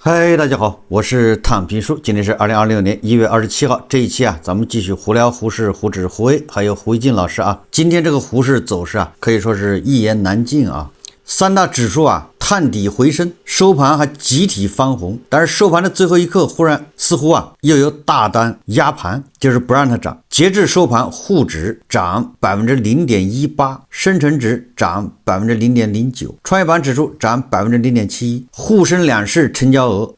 嗨，大家好，我是躺平叔，今天是2026年1月27号，這一期啊，咱們繼續胡聊胡適、胡指、胡威，還有胡一進老師啊。今天這個胡適走勢啊，可以說是一言難盡啊。三大指數啊，探底回升，收盤還集體翻紅，但是收盤的最後一刻，忽然似乎啊又有大單壓盤，就是不讓它漲。截至收盤，沪指漲 0.18%， 深成指漲 0.09%， 創業板指數漲 0.71%， 滬深兩市成交額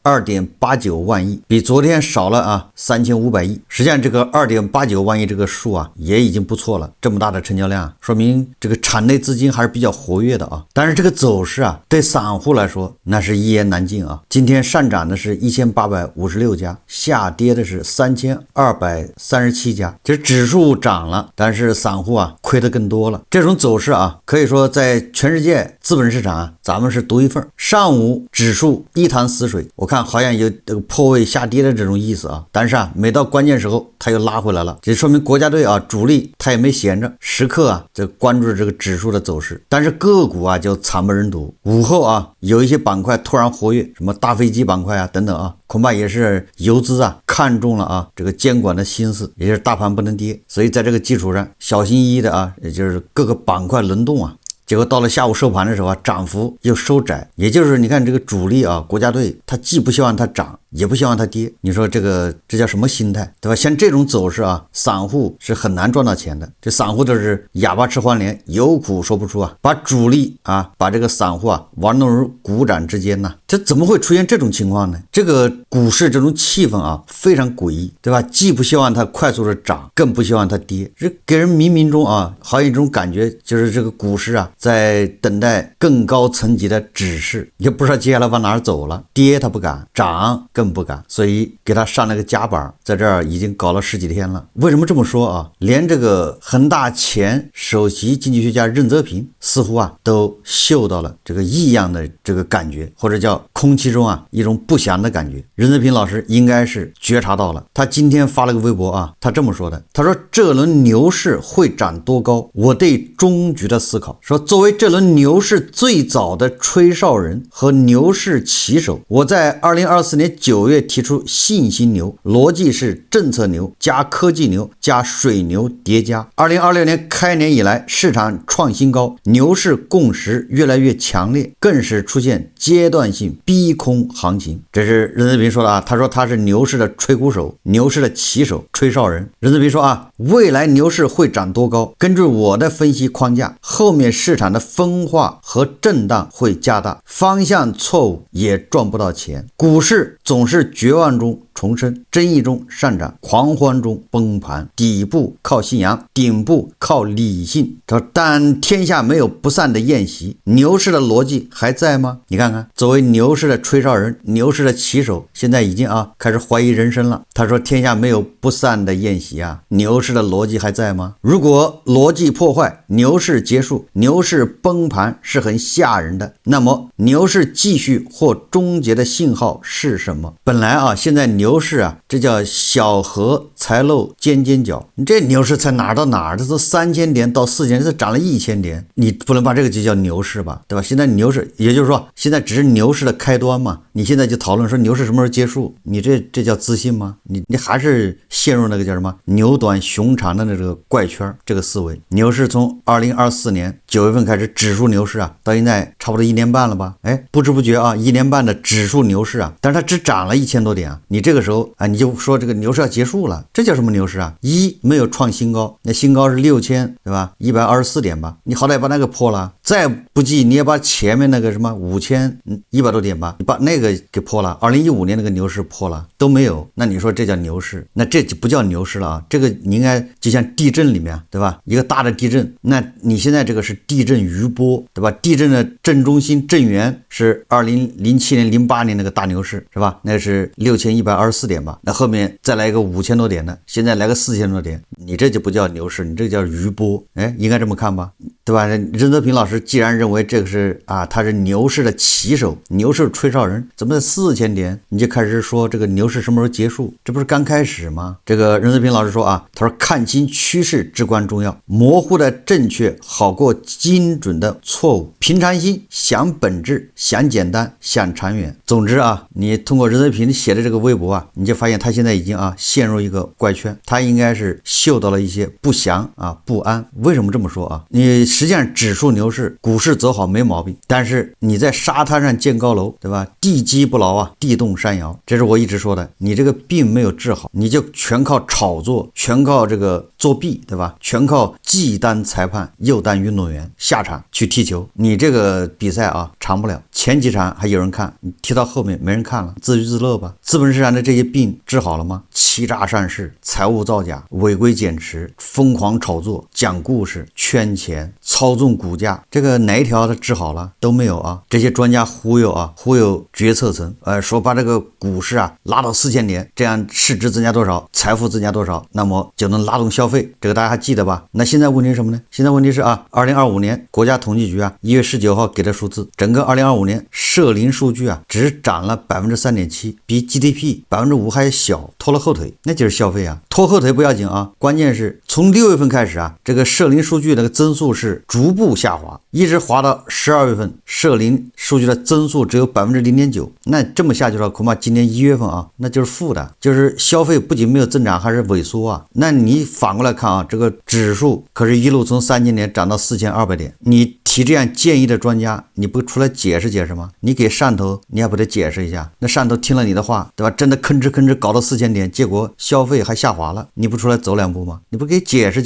2.89 萬億，比昨天少了啊3500億。實際上這個 2.89 萬億這個數啊也已經不錯了，這麼大的成交量，說明這個場內資金還是比較活躍的啊。但是這個走勢啊，對散戶來說那是一言難盡啊。今天上漲的是1856家，下跌的是3237家。其實指數漲了，但是散戶啊虧得更多了。這種走勢啊，可以說在全世界資本市场啊，咱們是獨一份。上午指數一潭死水，我看好像有這個破位下跌的這種意思啊，但是啊，每到關鍵時候它又拉回來了，這說明國家隊啊主力他也沒閒着，時刻啊就關注這個指數的走勢。但是個股啊就慘不忍睹，午後啊有一些板塊突然活躍，什麼大飞機板塊啊等等啊，恐怕也是游資啊看中了啊这個監管的心思，也就是大盤不能跌，所以在這個基礎上小心翼翼的啊，也就是各個板塊輪動啊。結果到了下午收盤的時候啊，漲幅又收窄，也就是你看這個主力啊，國家隊他既不希望它漲，也不希望它跌，你說這叫什麼心態，對吧？像這種走勢啊，散戶是很難賺到錢的。這散戶都是啞巴吃黃連，有苦說不出啊，把主力啊，把這個散戶啊玩弄於股掌之間呢，這怎麼會出現這種情況呢？這個股市這種氣氛啊，非常詭異，對吧？既不希望它快速的漲，更不希望它跌，這給人冥冥中啊，好有一種感覺，就是這個股市啊，在等待更高層級的指示，也不知道接下來往哪兒走了。跌它不敢，漲更不敢，所以給他上了個夾板，在這兒已經搞了10幾天了。為什麼這麼說啊？連這個恒大前首席經濟學家任澤平似乎啊都嗅到了這個異樣的這個感覺，或者叫空氣中啊一種不祥的感覺。任澤平老師應該是覺察到了，他今天發了個微博啊，他這麼說的，他說這輪牛市會漲多高，我對終局的思考，說作為這輪牛市最早的吹哨人和牛市旗手，我在2024年9月提出信心牛，邏輯是政策牛加科技牛加水牛疊加。2026年開年以來，市場創新高，牛市共識越來越強烈，更是出現階段性逼空行情。這是任澤平說的啊，他說他是牛市的吹鼓手，牛市的旗手，吹哨人。任澤平說啊，未來牛市會漲多高？根據我的分析框架，後面市場的分化和震盪會加大，方向錯誤也賺不到錢。股市總是絕望中重生，爭議中上漲，狂歡中崩盤，底部靠信仰，頂部靠理性。但天下沒有不散的宴席，牛市的邏輯還在嗎？你看看，作為牛市的吹哨人，牛市的旗手，現在已經開始懷疑人生了。他說天下沒有不散的宴席啊，牛市的邏輯還在嗎？如果邏輯破壞，牛市結束，牛市崩盤是很嚇人的，那麼牛市繼續或終結的信號是什麼？本來啊，現在牛市啊，這叫小河才露尖尖角，你這牛市才哪兒到哪兒，這都3000點到4000點，這漲了1000點，你不能把這個就叫牛市吧，對吧？現在牛市，也就是說現在只是牛市的開端嘛，你現在就討論說牛市什麼時候結束，你這叫自信嗎？你還是陷入那個叫什麼牛短熊長的那個怪圈，這個思維。牛市從2024年9月份開始，指數牛市啊，到現在差不多1年半了吧？哎，不知不覺啊，1年半的指數牛市啊，但是它只漲了1000多點啊，你這個時候啊，你就說這個牛市要結束了，這叫什麼牛市啊？沒有創新高，那新高是6000，对吧？124点吧，你好歹把那個破了，再不濟你也把前面那個什麼5100多點吧，你把那個給破了，2015年那個牛市破了都沒有，那你說這叫牛市？那這就不叫牛市了啊！這個你應該就像地震裡面，对吧？一個大的地震，那你現在這個是地震餘波，对吧？地震的震中心震源是2007年、08年那個大牛市，是吧？那是6124點吧？那後面再來一個5000多點的，現在來個4000多點，你這就不叫牛市，你這叫余波，哎，應該這麼看吧？對吧？任澤平老師既然認為這個是他是牛市的旗手，牛市吹哨人，怎麼在4000點你就開始說這個牛市什麼時候結束？這不是剛開始嗎？這個任澤平老師說他說看清趨勢至關重要，模糊的正確好過精準的錯誤，平常心，想本質，想簡單，想長遠。總之你通過任澤平寫的這個微博你就发現他現在已經陷入一個怪圈，他應該是嗅到了一些不祥不安。為什麼這麼說你實際上指數牛市股市走好沒毛病，但是你在沙灘上建高樓，对吧？地基不牢地动山摇，這是我一直說的，你这個病沒有治好，你就全靠炒作，全靠这個作弊，对吧？全靠既當裁判又當運動員下場去踢球，你這個比賽長不了，前幾場還有人看，你踢到後面沒人看了，自娛自樂吧。資本市場的這些病治好了嗎？欺詐上市，財務造假，違規減持，瘋狂炒作，講故事，圈錢，操縱股價，這個哪一條它治好了？都沒有這些專家忽悠決策層，說把這個股市拉到4000點，這樣市值增加多少，財富增加多少，那麼就能拉動消費，這個大家還記得吧？那現在問題是什麼呢？現在問題是2025年國家統計局1月19號給的數字，整個2025年社零數據只漲了3.7%，比 GDP 5%還小，拖了後腿，那就是消費拖後腿不要緊關鍵是從6月份開始這個社零數据那個增速是逐步下滑，一直滑到12月份，社零數據的增速只有 0.9%， 那這麼下去了，恐怕今年1月份那就是負的，就是消費不僅沒有增長，還是萎縮那你反過來看這個指數可是一路從3000點漲到4200點，你提這樣建議的專家，你不出來解釋嗎？你給汕頭你还不得解釋一下？那汕頭聽了你的話，對吧？真的吭哧搞到4000點，結果消費還下滑了，你不出來走2步嗎？你不給解釋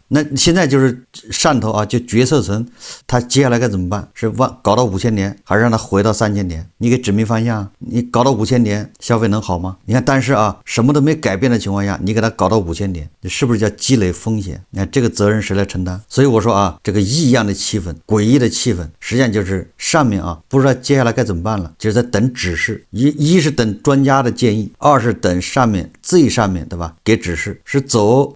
那現在就是汕頭就決策層，他接下來該怎麼辦？是搞到5000點，還是讓他回到3000點？你給指明方向，你搞到5000點，消費能好嗎？你看，但是什麼都沒改變的情況下，你給他搞到5000點，你是不是叫積累風險？你看這個責任誰來承擔？所以我說這個異樣的氣氛，詭異的氣氛，實際上就是上面不知道接下來該怎麼辦了，就是在等指示。一是等專家的建議，二是等上面最上面，对吧？給指示，是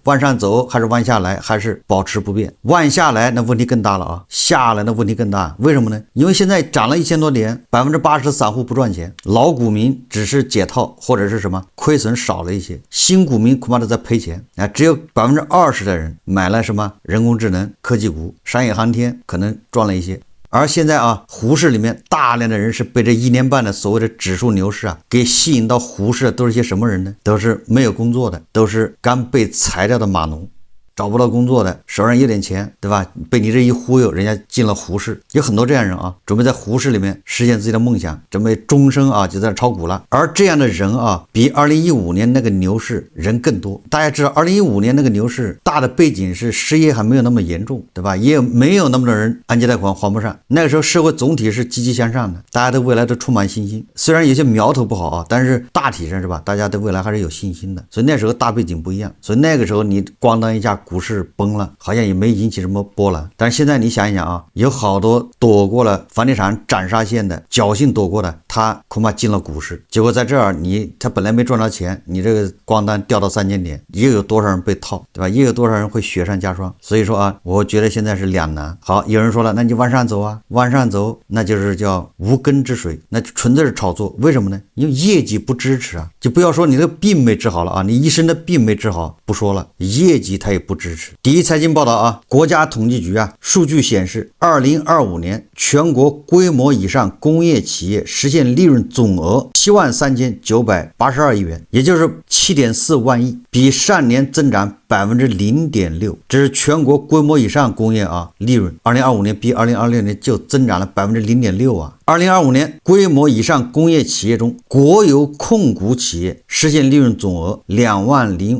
往上走還是往下來，還是保持不變？往下來那問題更大了下來那問題更大。為什麼呢？因為現在漲了1000多點，80%的散戶不賺錢，老股民只是解套或者是什麼虧損少了一些，新股民恐怕都在賠錢只有20%的人買了什麼人工智能、科技股、商業航天，可能賺了一些。而現在胡市裡面大量的人是被这1年半的所謂的指數牛市給吸引到胡市的，都是些什麼人呢？都是沒有工作的，都是剛被裁掉的碼農，找不到工作的，手上有點錢，对吧？被你這一忽悠，人家進了胡市，有很多這樣人準備在胡市裡面實現自己的夢想，準備終生就在這炒股了。而這樣的人比2015年那個牛市人更多。大家知道2015年那個牛市大的背景是失業還沒有那麼嚴重，對吧？也沒有那麼多人按揭貸款還不上，那個時候社會總體是積極向上的，大家對未來都充滿信心。雖然有些苗頭不好但是大體上是吧，大家對未來還是有信心的。所以那時候大背景不一樣，所以那個時候你咣當一下股市崩了，好像也沒引起什麼波澜。但是現在你想一想有好多躲過了房地產斬殺線的，僥倖躲過的，他恐怕進了股市，結果在這兒他本來沒賺到錢，你這個咣當掉到3000點，又有多少人被套，對吧？又有多少人會雪上加霜。所以說我覺得現在是兩難。好，有人說了，那你往上走往上走，那就是叫無根之水，那純粹是炒作。為什麼呢？因為業績不支持就不要說你這個病沒治好了你一身的病沒治好不說了，業績它也不支持。第一財經報道國家統計局數據顯示2025年全國規模以上工業企業實現利潤總額73982億元，也就是7.4萬億，比上年增長0.6%，這是全國規模以上工業利潤2025年比2026年就增長了0.6%。2025年規模以上工業企業中，國有控股企業實現利潤總額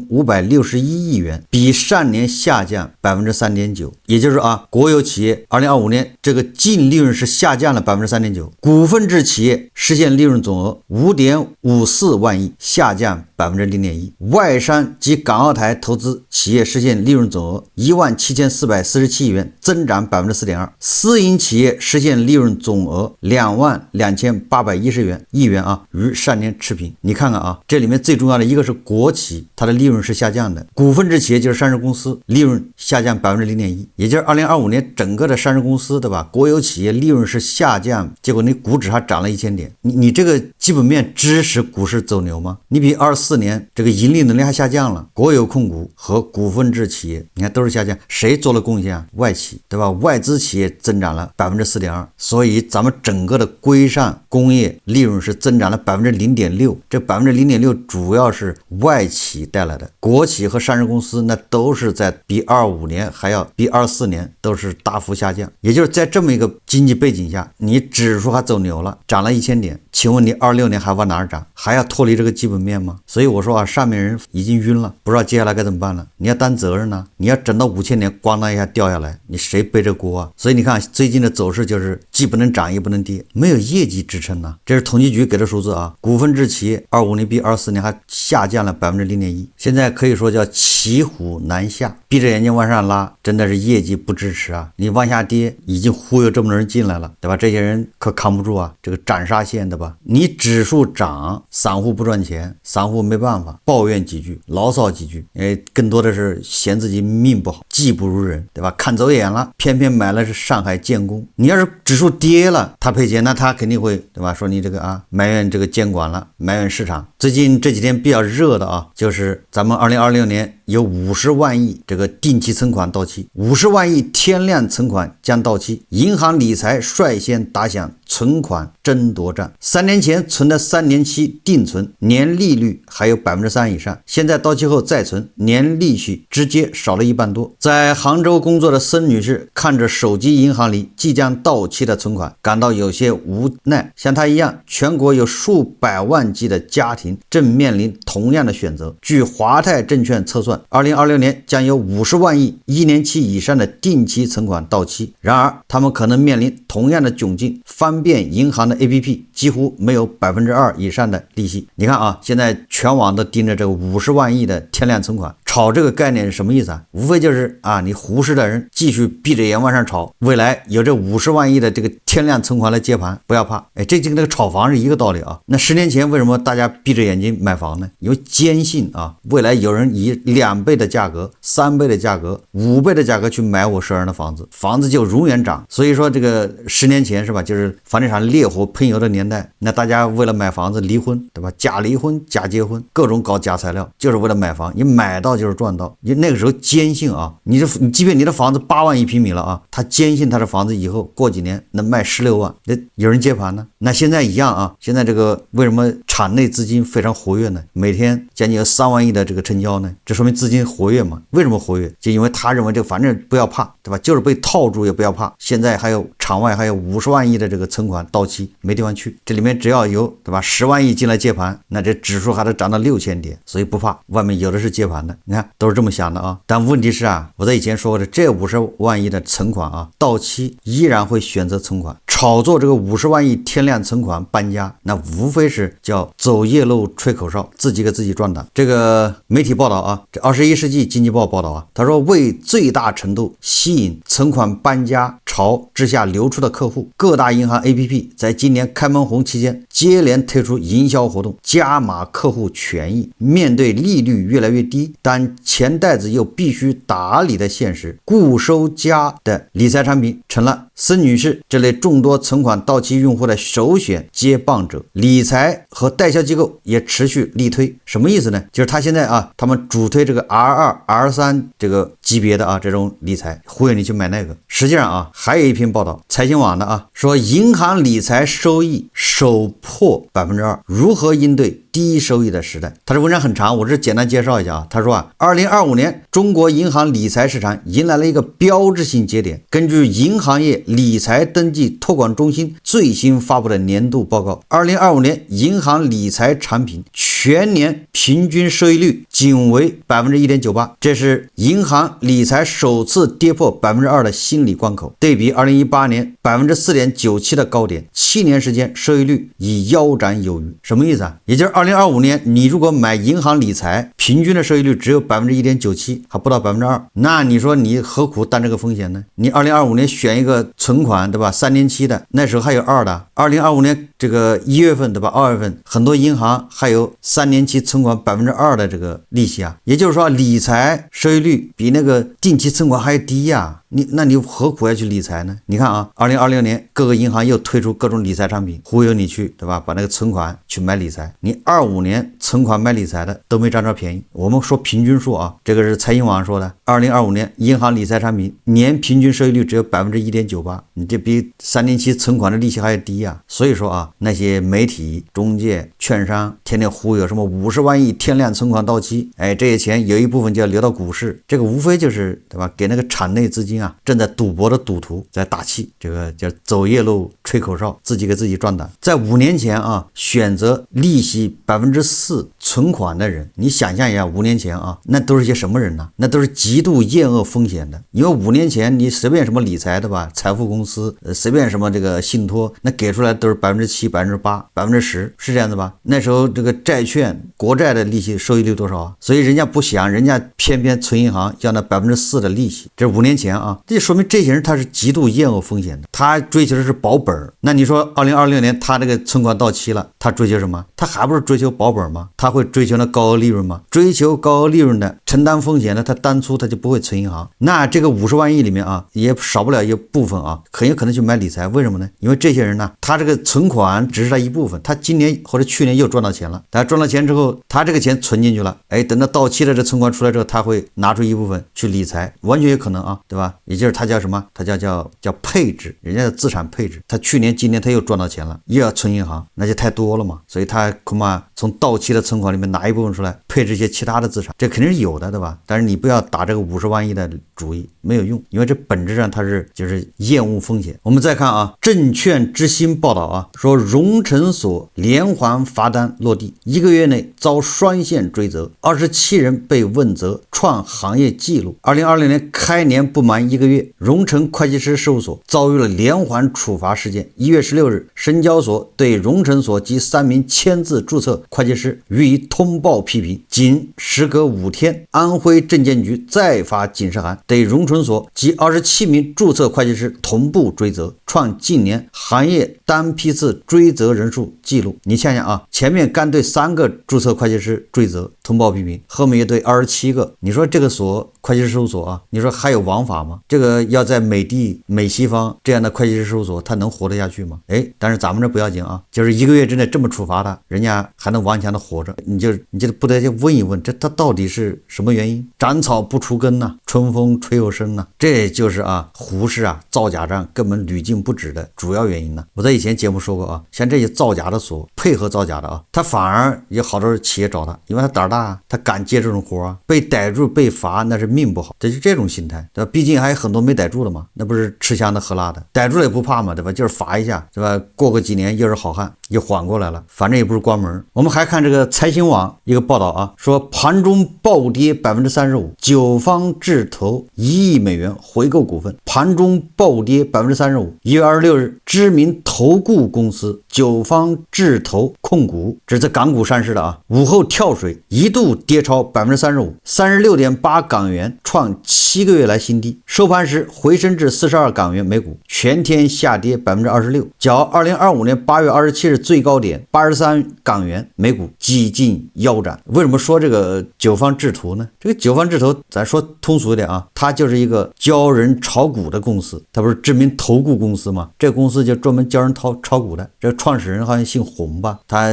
20561億元，比上年下降3.9%。也就是國有企業2025年這個淨利潤是下降了3.9%，股份制企業實現利潤總額5.54萬億，下降0.1%。外商及港澳台投資企業實現利潤總額17447億元，增長4.2%。私營企業實現利潤總額22810億元啊，與上年持平。你看看啊，這裡面最重要的一個是國企，它的利潤是下降的；股份制企業就是上市公司，利潤下降0.1%，也就是2025年整個的上市公司，对吧？國有企業利潤是下降，結果你股指還漲了1000點，你這個基本面支持股市走牛嗎？你比24年這個盈利能力還下降了，國有控股和股份制企業你看都是下降，誰做了貢獻啊？外企，对吧？外資企業增長了4.2%，所以咱们整個的规上工業利潤是增長了0.6%，這0.6%主要是外企帶來的，國企和上市公司那都是在比25年還要比24年都是大幅下降，也就是在這麼一個經濟背景下，你指數還走牛了，漲了1000點，請問你26年還往哪兒漲？還要脫離這個基本面嗎？所以我說啊，上面人已經暈了，不知道接下來該怎麼辦了。你要擔責任呢，你要整到5000年咣當一下掉下來，你誰背這鍋啊？所以你看最近的走勢就是既不能漲也不能跌，沒有業績支撐呢。這是統計局給的數字啊，股份制企業25年比24年還下降了0.1%，現在可以說叫騎虎難下，閉着眼睛往上拉，真的是業績不支持啊！你往下跌，已經忽悠這麼多人進來了，对吧？這些人可扛不住啊，這個斬殺線，對吧？你指數漲，散戶不賺錢，散戶沒辦法，抱怨幾句，牢騷幾句，更多的是嫌自己命不好，技不如人，對吧？看走眼了，偏偏買了是上海建工。你要是指數跌了，他賠錢，那他肯定会，对吧？說你這個啊，埋怨這個監管了，埋怨市場。最近這幾天比較熱的啊，就是咱們2026年有50萬億這個定期存款到期，50萬億天量存款將到期，銀行理財率先打響存款爭奪戰。3年前存的3年期定存，年利率還有3%以上，現在到期後再存，年利息直接少了1半多。在杭州工作的孙女士看着手機銀行裡即將到期的存款，感到有些無奈。像她一樣，全國有數百萬計的家庭正面臨同樣的選擇。據華泰證券測算，2026年將有50萬億1年期以上的定期存款到期，然而他們可能面臨同樣的窘境，方便銀行的 APP 幾乎沒有2%以上的利息。你看啊，現在全網都盯着這個50萬億的天量存款，炒這個概念是什麼意思啊？無非就是啊，你胡適的人繼續閉着眼往上炒，未來有這50萬億的這個天量存款來接盤，不要怕。這跟那個炒房是一個道理啊。那10年前為什麼大家閉着眼睛買房呢？因為堅信啊，未來有人以2倍的價格、3倍的價格、5倍的價格去買我舍人的房子，房子就永遠漲。所以說這個10年前是吧，就是房地產烈火噴油的年代，那大家為了買房子離婚，对吧？假離婚、假結婚，各種搞假材料，就是為了買房。你買到就是賺到。你那個時候堅信啊，你即便你的房子8萬1平米了啊，他堅信他的房子以後過幾年能賣16萬，那有人接盤呢？那現在一樣啊，现在這個為什麼場內資金非常活躍呢？每天將近有3萬億的這個成交呢？這說明資金活躍嘛？為什麼活躍？就因為他認為這個反正不要怕，對吧？就是被套住也不要怕。現在還有場外還有50萬億的這個存款到期沒地方去，這裡面只要有，對吧？10萬億進來接盤，那這指數還得漲到6000點，所以不怕，外面有的是接盤的。你看都是這麼想的啊。但問題是啊，我在以前說過的，這50萬億的存款啊，到期依然會選擇存款，炒作這個50萬億天量存款搬家，那無非是叫走夜路吹口哨，自己給自己壯膽。這個媒體報道啊，這21世紀經濟報報道啊，他說為最大程度吸引存款搬家潮之下流出的客戶，各大銀行 APP 在今年開門紅期間接連推出營銷活動，加碼客戶權益。面對利率越來越低，但錢袋子又必須打理的現實，固收加的理財產品成了孙女士這類眾多存款到期用戶的首選接棒者。理財和代銷機構也持續力推，什麼意思呢？就是他現在啊，他們主推這個 R2、R3 這個級別的啊這種理財，忽悠你去買那個。實際上啊，還有一篇報道，財新網的啊，說銀行理財收益首破2%，如何應對低收益的時代。他的文章很長，我只簡單介紹一下啊。他說啊，2025年中國銀行理財市場迎來了一個標誌性節點。根據銀行業理財登記托管中心最新發布的年度報告，2025年銀行理財產品全年平均收益率僅為 1.98%， 這是銀行理財首次跌破 2% 的心理關口。對比2018年 4.97% 的高點，7年時間收益率已腰斬有餘。什麼意思啊？也就是2025年你如果買银行理財，平均的收益率只有 1.97%， 還不到 2%， 那你說你何苦擔這個風險呢？你2025年選一個存款，對吧？3年期的，那時候還有2的。2025年這個1月份，對吧？2月份很多銀行還有3年期存款 2% 的這個利息啊，也就是說理財收益率比那個定期存款還低呀。那你何苦要去理財呢？你看啊，2026年各个银行又推出各种理財產品，忽悠你去，對吧？把那個存款去買理財。你25年存款買理財的都沒佔着便宜。我們說平均數啊，這個是財新網說的，2025年銀行理財產品年平均收益率只有 1.98%， 你這比3年期存款的利息還要低呀。所以說啊，那些媒體、中介、券商天天忽悠什麼50萬億天量存款到期，哎，這些錢有一部分就要流到股市，這個無非就是對吧？給那個場內資金啊，正在賭博的賭徒在打氣，這個叫走夜路吹口哨，自己給自己壯膽。在5年前啊，選擇利息 4% 存款的人，你想象一下，5年前啊，那都是些什麼人呢？那都是極度厭惡風險的。因為5年前你隨便什麼理財的吧，財富公司，隨便什麼這個信託，那給出來都是 7%、8%、10%，是這樣子吧？那時候這個債券、國債的利息收益率多少啊？所以人家不想，人家偏偏存銀行要那 4% 的利息。這是5年前啊，這說明這些人他是極度厭惡風險的，他追求的是保本。那你說2026年他這個存款到期了，他追求什麼？他還不是追求保本嗎？他會追求那高額利潤嗎？追求高額利潤的、承擔風險的，他當初他就不會存銀行。那這個50萬億裡面啊，也少不了一部分啊，很有可能去買理財。為什麼呢？因為這些人呢，他這個存款只是他一部分，他今年或者去年又賺到錢了，他賺到錢之後，他這個錢存進去了，哎，等到到期了，這存款出來之後，他會拿出一部分去理財，完全有可能啊，對吧？也就是他叫什麼？他叫配置，人家的資產配置。他去年、今年他又賺到錢了，又要存銀行，那就太多了嘛。所以他恐怕從到期的存款裡面拿一部分出來，配置一些其他的資產，這肯定是有的，對吧？但是你不要打這個50萬億的主意，沒有用，因為這本質上它是就是厭惡風險。我們再看啊，證券之星報道啊，說榮成所連環罰單落地，1個月內遭雙線追責，27人被問責，創行業紀錄。2020年開年不滿1個月，榮成會計師事務所遭遇了連環處罰事件。1月16日，深交所對榮成所及3名簽字註冊會計師予以通報批評。僅時隔5天，安徽證監局再發警示函，對榮成所及27名註冊會計師同步追責，創近年行業單批次追責人數紀錄。你想想啊，前面剛對3個註冊會計師追責通報批評，後面又對27個，你說這個所會計師事務所啊，你說還有王法嗎？這個要在美帝美西方這樣的會計師事務所，他能活得下去嗎？哎，但是咱們這不要緊啊，就是1個月之內這麼處罰他，人家還能頑強的活着，你就不得去問一問，這他到底是什麼原因？長草不除根吶，春風吹又生吶，這就是啊胡適啊造假賬根本屢禁不止的主要原因呢。我在以前節目說過啊，像這些造假的所配合造假的啊，他反而有好多企業找他，因為他膽大，他敢接這種活啊，被逮住被罰那是命不好，這是這種心態，對吧？畢竟還有很多沒逮住的嘛，那不是吃香的喝辣的，逮住了也不怕嘛，對吧？就是罰一下，對吧？過個幾年又是好漢，又緩過來了，反正也不是關門。我們還看這個財新網一個報道啊，說盤中暴跌 35%， 九方智投1億美元回購股份，盤中暴跌 35%。1月26日，知名投顧公司九方智投控股，這是在港股上市的啊，午後跳水，一度跌超 35%，36.8港元創7個月來新低，收盤時回升至42港元每股，全天下跌 26%， 較2025年8月27日最高點83港元每股幾近腰斬。為什麼說這個九方智投呢？這個九方智投咱說通俗一點啊，它就是一個教人炒股的公司，它不是知名投顧公司嗎？這個公司就專門教人炒股的，這個創始人好像姓洪吧，他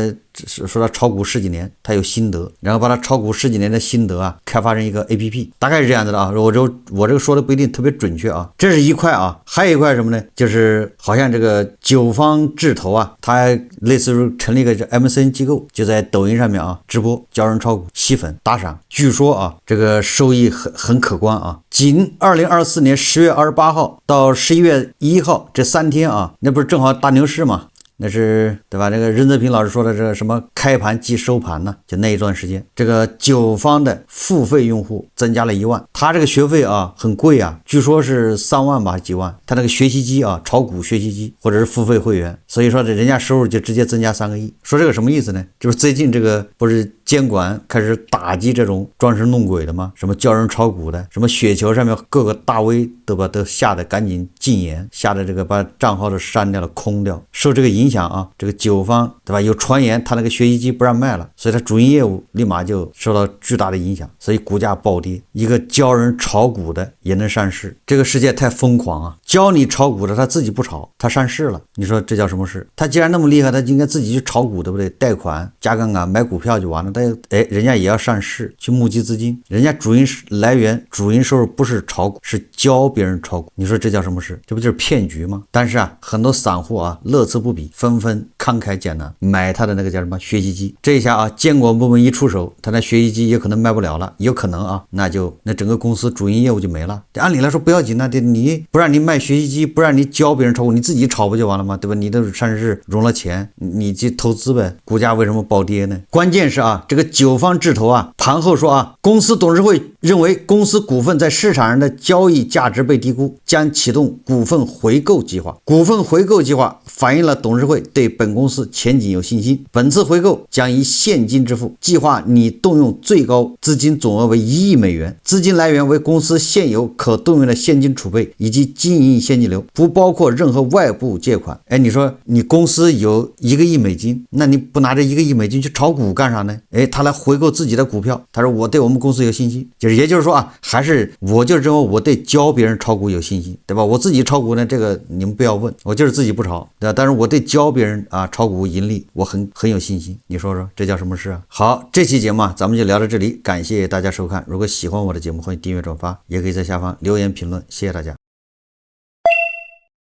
說他炒股10幾年，他有心得，然後把他炒股10幾年的心得啊開發成一個 APP， 大概是這樣子的啊。我這個說的不一定特別準確啊。這是一塊啊，還有一塊什麼呢？就是好像這個九方智投啊，他類似於成立一個MCN 機構，就在抖音上面啊直播教人炒股，吸粉打賞，據說啊這個收益很可觀啊。僅2024年10月28號到11月1號這3天啊，那不是正好大牛市嗎？那是对吧？这個任澤平老師說的這個什麼開盤即收盤呢？就那一段時間，這個九方的付費用戶增加了1萬，他這個學費啊很貴啊，據說是3萬吧，幾萬。他那個學習機啊，炒股學習機或者是付費會員，所以說這人家收入就直接增加3個億。說這個什麼意思呢？就是最近這個不是監管開始打擊這種裝神弄鬼的嗎？什麼教人炒股的，什麼雪球上面各個大 V 都嚇得趕緊禁言，嚇得這個把賬號都刪掉了，空掉。受這個影響啊，這個九方對吧？有傳言他那個學習機不讓賣了，所以他主營業務立馬就受到巨大的影響，所以股價暴跌。一個教人炒股的也能上市，這個世界太瘋狂啊！教你炒股的他自己不炒，他上市了，你說這叫什麼事？他既然那麼厲害，他就應該自己去炒股，對不對？貸款加槓桿買股票就完了。但人家也要上市去募集資金，人家主营来源、主营收入不是炒股，是教別人炒股。你說这叫什麼事？這不就是騙局嗎？但是啊，很多散戶啊樂此不疲，紛紛慷慨解囊買他的那個叫什麼學習機。這一下啊，監管部門一出手，他那學習機也可能賣不了了，有可能啊，那整個公司主營業務就沒了。按理來說不要緊，那你不讓你賣學習機，不讓你教別人炒股，你自己炒不就完了嗎？對吧？你都上市融了錢，你去投資唄。股價為什麼暴跌呢？關鍵是啊，這個九方智投啊，盤後說啊，公司董事會認為公司股份在市場上的交易價值被低估，將啟動股份回購計劃。股份回購計劃反映了董事會對本公司前景有信心。本次回購將以現金支付，計劃擬動用最高資金總額為1億美元，資金來源為公司現有可動用的現金儲備以及經營現金流，不包括任何外部借款。你說你公司有1個億美金，那你不拿着1個億美金去炒股幹啥呢？他來回购自己的股票，他说我对我們公司有信心，也就是說啊，還是我就認為我對教別人炒股有信心，對吧？我自己炒股呢，這個你們不要問，我就是自己不炒，對吧？但是我對教別人啊炒股盈利，我很有信心。你說說這叫什麼事啊？好，這期節目啊，咱們就聊到這裡，感謝大家收看。如果喜歡我的節目，歡迎訂閱轉發，也可以在下方留言評論，謝謝大家。